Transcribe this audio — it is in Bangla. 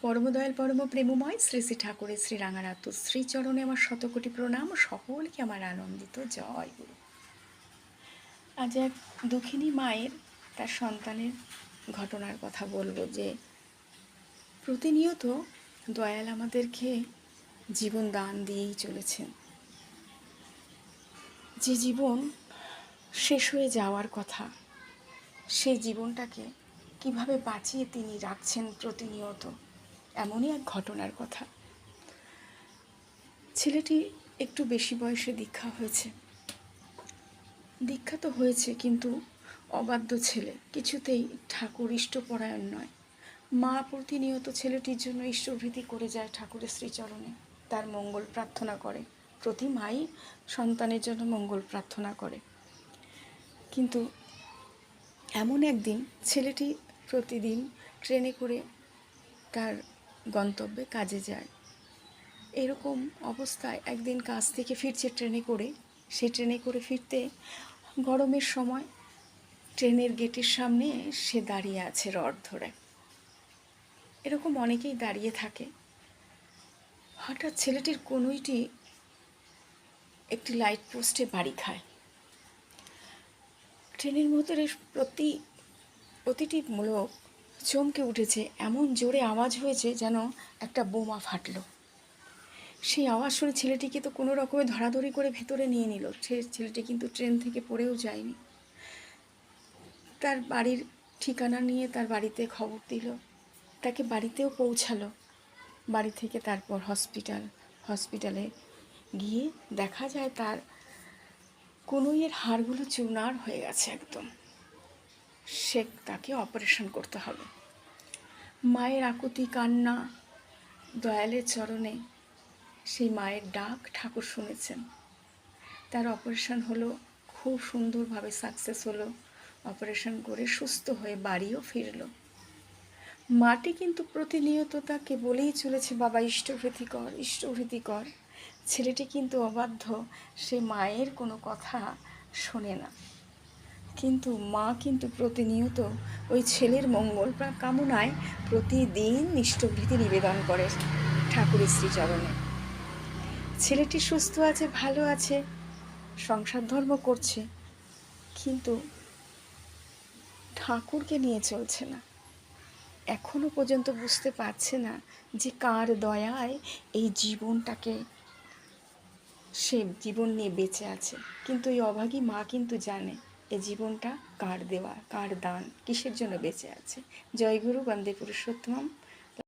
পরমদয়াল পরম প্রেমময় শ্রী শ্রী ঠাকুরের শ্রী রাঙানাথ শ্রীচরণে আমার শতকোটি প্রণাম। সকলকে আমার আনন্দিত জয় গুরু। আজ এক দুঃখিনী মায়ের তার সন্তানের ঘটনার কথা বলবো, যে প্রতিনিয়ত দয়াল আমাদেরকে জীবন দান দিয়েই চলেছেন। যে জীবন শেষ হয়ে যাওয়ার কথা, সেই জীবনটাকে কিভাবে বাঁচিয়ে তিনি রাখছেন প্রতিনিয়ত, এমনই এক ঘটনার কথা। ছেলেটি একটু বেশি বয়সে দীক্ষা হয়েছে। দীক্ষা তো হয়েছে, কিন্তু অবাধ্য ছেলে, কিছুতেই ঠাকুর ইষ্টপরায়ণ নয়। মা প্রতিনিয়ত ছেলেটির জন্য ইষ্টভৃতি করে যায় ঠাকুরের শ্রীচরণে, তার মঙ্গল প্রার্থনা করে। প্রতি মাই সন্তানের জন্য মঙ্গল প্রার্থনা করে, কিন্তু এমন একদিন ছেলেটি প্রতিদিন ট্রেনে করে তার গন্তব্যে কাজে যায়। এরকম অবস্থায় একদিন কাজ থেকে ফিরছে ট্রেনে করে। সেই ট্রেনে করে ফিরতে গরমের সময় ট্রেনের গেটের সামনে সে দাঁড়িয়ে আছে রড ধরে। এরকম অনেকেই দাঁড়িয়ে থাকে। হঠাৎ ছেলেটির কনুইটি একটি লাইট পোস্টে বাড়ি খায়। ট্রেনের মধ্যে প্রতিটি লোক চমকে উঠেছে। এমন জোরে আওয়াজ হয়েছে যেন একটা বোমা ফাটলো। সেই আওয়াজ শুনে ছেলেটিকে তো কোনো রকমে ধরাধরি করে ভেতরে নিয়ে নিল। ছেলেটি কিন্তু ট্রেন থেকে পড়েও যায়নি। তার বাড়ির ঠিকানা নিয়ে তার বাড়িতে খবর দিল, তাকে বাড়িতেও পৌঁছালো। বাড়ি থেকে তারপর হসপিটালে গিয়ে দেখা যায় তার কনুইয়ের হাড়গুলো চূর্ণার হয়ে গেছে একদম। তাকে অপারেশন করতে হবে। মায়ের আকুতি কান্না, দয়ালের চরণে সেই মায়ের ডাক ঠাকুর শুনেছেন। তার অপারেশন হলো, খুব সুন্দরভাবে সাকসেস হলো। অপারেশন করে সুস্থ হয়ে বাড়িও ফিরল। মাটি কিন্তু প্রতিনিয়ত তাকে বলেই চলেছে, বাবা ইষ্টভৃতি কর। ছেলেটি কিন্তু অবাধ্য, সে মায়ের কোনো কথা শোনে না। কিন্তু মা কিন্তু প্রতিনিয়ত ওই ছেলের মঙ্গল কামনায় প্রতিদিন ইষ্টভৃতি নিবেদন করে ঠাকুরের শ্রীচরণে। ছেলেটি সুস্থ আছে, ভালো আছে, সংসার ধর্ম করছে, কিন্তু ঠাকুরকে নিয়ে চলছে না। এখনো পর্যন্ত বুঝতে পারছে না যে কার দয়ায় এই জীবনটাকে সে জীবন নিয়ে বেঁচে আছে। কিন্তু এই অভাগী মা কিন্তু জানে এই জীবনটা কার দেওয়া, কার দান, কিসের জন্য বেঁচে আছে। জয় গুরু, বন্দে পুরুষোত্তম।